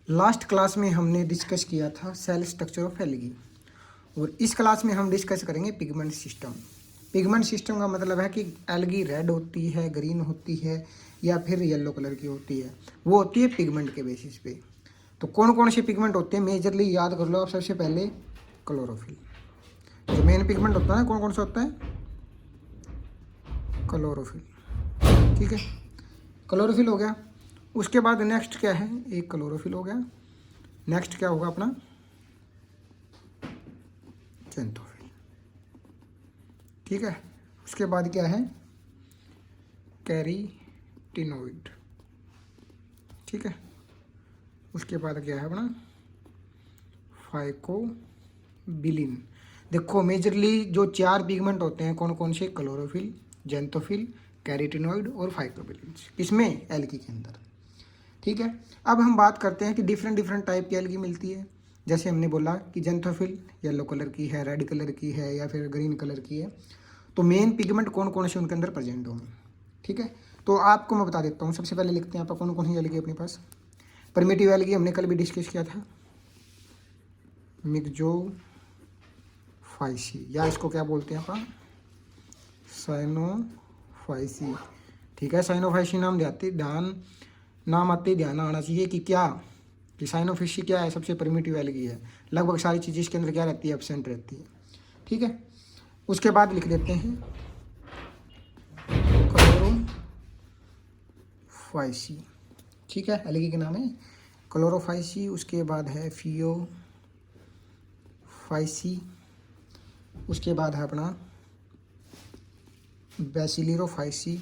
Last class में हमने discuss किया था सेल स्ट्रक्चर ऑफ एल्गी और इस क्लास में हम डिस्कस करेंगे पिगमेंट सिस्टम। पिगमेंट सिस्टम का मतलब है कि एल्गी रेड होती है, ग्रीन होती है या फिर येलो कलर की होती है, वो होती है पिगमेंट के बेसिस पे। तो कौन कौन से पिगमेंट होते हैं मेजरली याद कर लो आप। सबसे पहले क्लोरोफिल, जो मेन पिगमेंट होता है कौन कौन सा होता है? क्लोरोफिल। ठीक है, क्लोरोफिल हो गया। उसके बाद नेक्स्ट क्या है? एक क्लोरोफिल हो गया। नेक्स्ट क्या होगा अपना? जेंथोफिल। ठीक है, उसके बाद क्या है? कैरीटिनोइड। ठीक है, उसके बाद क्या है अपना? फाइकोबिलिन। देखो मेजरली जो चार पिगमेंट होते हैं कौन कौन से? क्लोरोफिल, जेंथोफिल, कैरीटिनोइड और फाइकोबिलिन। इसमें एल्गी के अंदर। ठीक है, अब हम बात करते हैं कि डिफरेंट डिफरेंट टाइप की एल्गी मिलती है। जैसे हमने बोला कि जेंथोफिल येलो कलर की है, रेड कलर की है या फिर ग्रीन कलर की है। तो मेन पिगमेंट कौन कौन से उनके अंदर प्रेजेंट होंगे। ठीक है, तो आपको मैं बता देता हूँ। सबसे पहले लिखते हैं आप कौन कौन सी एल्गी अपने पास। प्रिमिटिव एल्गी हमने कल भी डिस्कस किया था, मिक्जोफाइसी, या इसको क्या बोलते हैं अपन? साइनोफाइसी। ठीक है, साइनोफाइसी नाम नाम आते ही ध्यान आना चाहिए कि क्या कि साइनोफाइसी क्या है? सबसे प्रिमिटिव एल्गी है। लगभग सारी चीज़ें इसके अंदर क्या रहती है? एब्सेंट रहती है। ठीक है, उसके बाद लिख देते हैं क्लोरोफाइसी। ठीक है, एल्गी के नाम है क्लोरोफाइसी। उसके बाद है फियोफाइसी। उसके बाद है अपना बेसिलिरोफाइसी।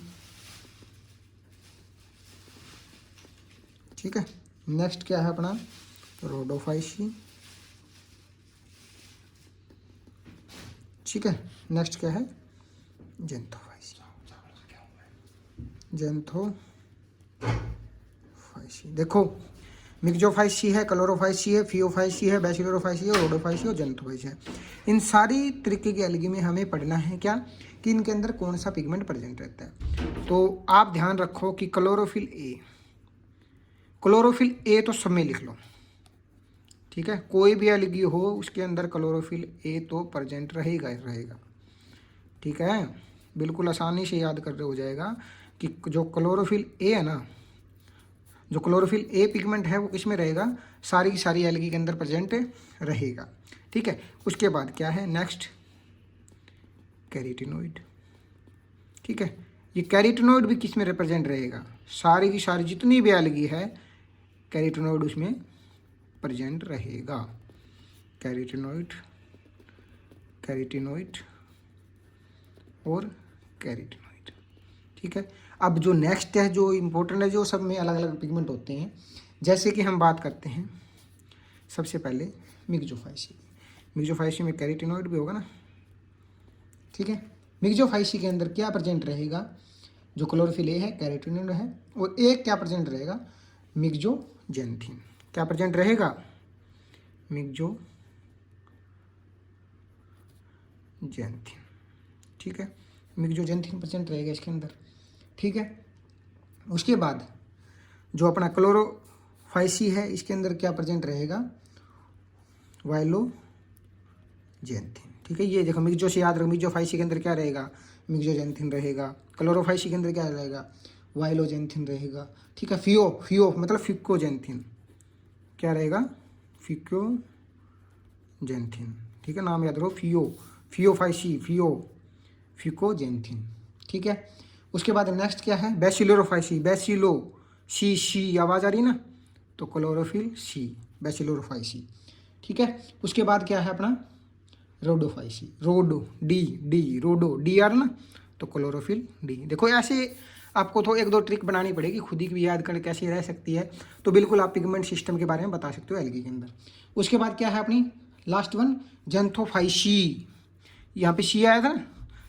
ठीक है, नेक्स्ट क्या है अपना? रोडोफाइसी। ठीक है, नेक्स्ट क्या है? जेंथोफाइसी। जेंथोफाइसी। देखो मिक्जोफाइसी है, क्लोरोफाइसी है, फियोफाइसी है, बेसिलोरोफाइसी है, रोडोफाइसी और जेंथोफाइसी है। इन सारी तरीके की एल्गी में हमें पढ़ना है क्या कि इनके अंदर कौन सा पिगमेंट प्रेजेंट रहता है। तो आप ध्यान रखो कि क्लोरोफिल ए तो सब में लिख लो। ठीक है, कोई भी एल्गी हो उसके अंदर क्लोरोफिल ए तो प्रेजेंट रहेगा ही रहेगा। ठीक है, बिल्कुल आसानी से याद कर रहे हो जाएगा कि जो क्लोरोफिल ए है ना, जो क्लोरोफिल ए पिगमेंट है वो किस में रहेगा? सारी की सारी एल्गी के अंदर प्रेजेंट रहेगा। ठीक है, उसके बाद क्या है? नेक्स्ट कैरीटिनोइड। ठीक है, ये कैरीटिनोइड भी किस में रिप्रेजेंट रहेगा? सारी की सारी जितनी भी एल्गी है कैरीटिनोइड उसमें प्रेजेंट रहेगा। कैरीटिनोइड, कैरीटिनोइड और कैरीटिनोइड। ठीक है, अब जो नेक्स्ट है जो इम्पोर्टेंट है, जो सब में अलग अलग पिगमेंट होते हैं। जैसे कि हम बात करते हैं सबसे पहले मिक्जोफाइसी। मिक्जोफाइसी में कैरीटिनोइड भी होगा ना। ठीक है, मिक्जोफाइसी के अंदर क्या प्रेजेंट रहेगा? जो क्लोरोफिल ए है, कैरोटीनोइड है, और एक क्या प्रेजेंट रहेगा? मिक्जोजेंथिन। क्या प्रेजेंट रहेगा? मिक्जोजेंथिन। ठीक है, मिक्जोजेंथिन प्रेजेंट रहेगा इसके अंदर। ठीक है, उसके बाद जो अपना क्लोरोफाइसी है इसके अंदर क्या प्रेजेंट रहेगा? वाइलोजेंथिन। ठीक है, ये देखो मिक्जो से याद रखो, मिक्जोफाइसी के अंदर क्या रहेगा? मिक्जोजेंथिन रहेगा। क्लोरोफाइसी के अंदर क्या रहेगा? वाइलोजेंथिन रहेगा। ठीक है, फियो मतलब फिकोजेंथिन। क्या रहेगा? फिकोजेंथिन। ठीक है, नाम याद रखो, फियोफाइसी, फिकोजेंथिन। ठीक है, उसके बाद नेक्स्ट क्या है? बेसिलोरोफाइसी। सी आवाज़ आ रही ना, तो क्लोरोफिल सी, बेसिलोरोफाइसी। ठीक है, उसके बाद क्या है अपना? रोडोफाइसी। रोडो डी आर ना, तो क्लोरोफिल डी। देखो ऐसे आपको तो एक दो ट्रिक बनानी पड़ेगी, खुद ही भी याद कर कैसे रह सकती है। तो बिल्कुल आप पिगमेंट सिस्टम के बारे में बता सकते हो एल्गी के अंदर। उसके बाद क्या है अपनी लास्ट वन? जेंथोफाइसी। यहाँ पे सी आया था ना,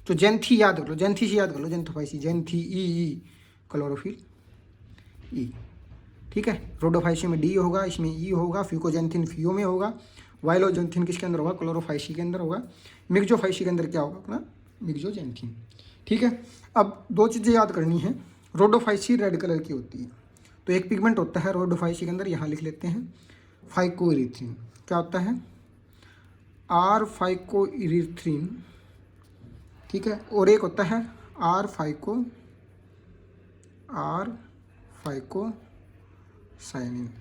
तो जेंथी याद कर लो, जेंथी से याद कर लो, जेंथोफाइसी, जेंथी ई क्लोरोफिल ई। ठीक है, रोडोफाइसी में डी होगा, इसमें ई होगा, फिकोजेंथिन फियो में होगा, वाइलोजेंथिन किसके अंदर होगा? क्लोरोफाइसी के अंदर होगा। मिक्जोफाइसी के अंदर क्या होगा अपना? मिक्जोजेंथिन। ठीक है, अब दो चीज़ें याद करनी है। रोडोफाइसी रेड कलर की होती है, तो एक पिगमेंट होता है रोडोफाइसी के अंदर, यहाँ लिख लेते हैं फाइकोइरिथ्रिन। क्या होता है? आर फाइकोइरिथ्रिन, ठीक है। और एक होता है आर फाइकोसाइनिन।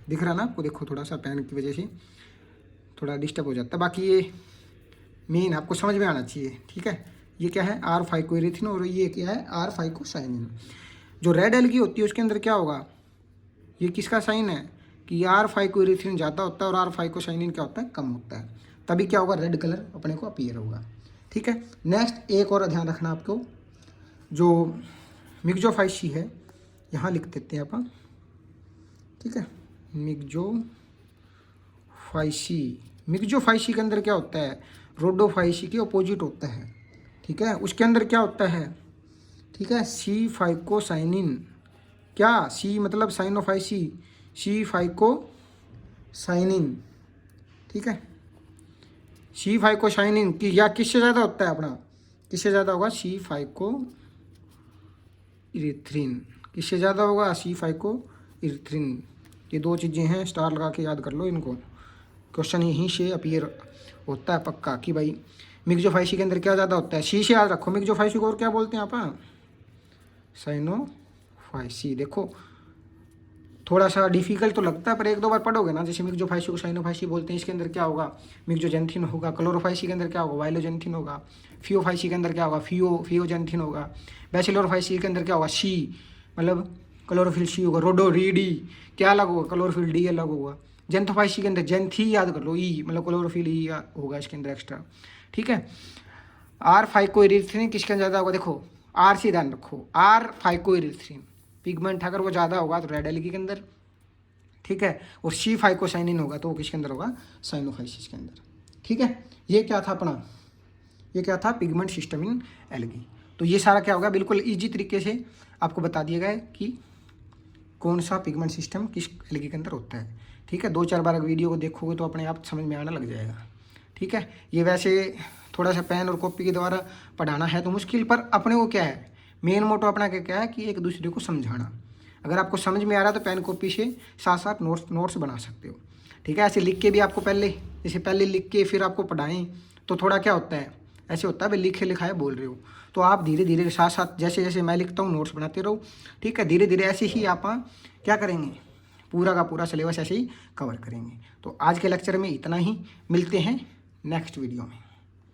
दिख रहा ना आपको? देखो थोड़ा सा पेन की वजह से थोड़ा डिस्टर्ब हो जाता है, बाकी ये मेन आपको समझ में आना चाहिए, ठीक है। ये क्या है? आर फाइकोइरिथ्रिन, और ये क्या है? R phycocyanin. जो रेड एलगी होती है उसके अंदर क्या होगा? ये किसका साइन है कि आर फाइकोइरिथ्रिन ज़्यादा होता है और आर फाइकोसाइनिन क्या होता है? कम होता है। तभी क्या होगा? रेड कलर अपने को अपीयर होगा, ठीक है। नेक्स्ट एक और ध्यान रखना आपको, जो मिक्सोफाइसी है, यहाँ लिख देते हैं अपन, ठीक है। मिक्सोफाइसी के अंदर क्या होता है? रोडोफाइसी के अपोजिट होता है, ठीक है। उसके अंदर क्या होता है? ठीक है, सी फाइकोसाइनिन। क्या? सी मतलब साइनोफाइसी, सी फाइकोसाइनिन, ठीक है। सी फाइकोसाइनिन की या किससे ज़्यादा होता है अपना? किससे ज़्यादा होगा? सी फाइकोइरिथ्रिन। किससे ज़्यादा होगा? सी फाइकोइरिथ्रिन। ये दो चीज़ें हैं, स्टार लगा के याद कर लो इनको। क्वेश्चन यहीं से अपीयर होता है पक्का कि भाई मिक्सोफाइसी के अंदर क्या ज़्यादा होता है। सी से याद रखो मिक्सोफाइसी को। और क्या बोलते हैं आप? साइनोफाइसी। देखो थोड़ा सा डिफिकल्ट तो लगता है, पर एक दो बार पढ़ोगे ना, जैसे मिक्सोफाइसी को साइनोफाइसी बोलते हैं, इसके अंदर क्या होगा? मिक्सोजेंथिन होगा। क्लोरोफाइसी के अंदर क्या होगा? वाइलोजेंथिन होगा। फियोफाइसी के अंदर क्या होगा? फियोजेंथिन होगा। बैसिलोरफाइसी के अंदर क्या होगा? सी मतलब क्लोरोफिल सी होगा। रोडोरीडी क्या अलग होगा? क्लोरोफिल डी अलग होगा। जेंथोफाइसी के अंदर जेंथी याद कर लो, ई मतलब क्लोरोफिल ई होगा इसके अंदर एक्स्ट्रा, ठीक है। आर फाइकोइरिथ्रिन किसके अंदर ज़्यादा होगा? देखो आर से ध्यान रखो, आर फाइकोइरिथ्रिन पिगमेंट अगर वो ज़्यादा होगा तो रेड एलगी के अंदर, ठीक है। और सी फाइकोसाइनिन होगा तो वो किसके अंदर होगा? साइनोफाइसिस के अंदर, ठीक है। ये क्या था अपना? ये क्या था? Pigment system in algae. तो ये सारा क्या होगा? बिल्कुल इजी तरीके से आपको बता दिया गया है कि कौन सा पिगमेंट सिस्टम किस एलगी के अंदर होता है, ठीक है। 2-4 बार वीडियो को देखोगे तो अपने आप समझ में आने लग जाएगा, ठीक है। ये वैसे थोड़ा सा पेन और कॉपी के द्वारा पढ़ाना है तो मुश्किल, पर अपने को क्या है, मेन मोटो अपना क्या है कि एक दूसरे को समझाना। अगर आपको समझ में आ रहा है तो पेन कॉपी से साथ साथ नोट्स बना सकते हो, ठीक है। ऐसे लिख के भी आपको पहले लिख के फिर आपको पढ़ाएं तो थोड़ा क्या होता है, ऐसे होता है भाई लिखे लिखाए बोल रहे हो, तो आप धीरे धीरे साथ साथ जैसे जैसे मैं लिखता हूँ नोट्स बनाते रहो, ठीक है। धीरे धीरे ऐसे ही आप क्या करेंगे, पूरा का पूरा सिलेबस ऐसे ही कवर करेंगे। तो आज के लेक्चर में इतना ही, मिलते हैं नेक्स्ट वीडियो में।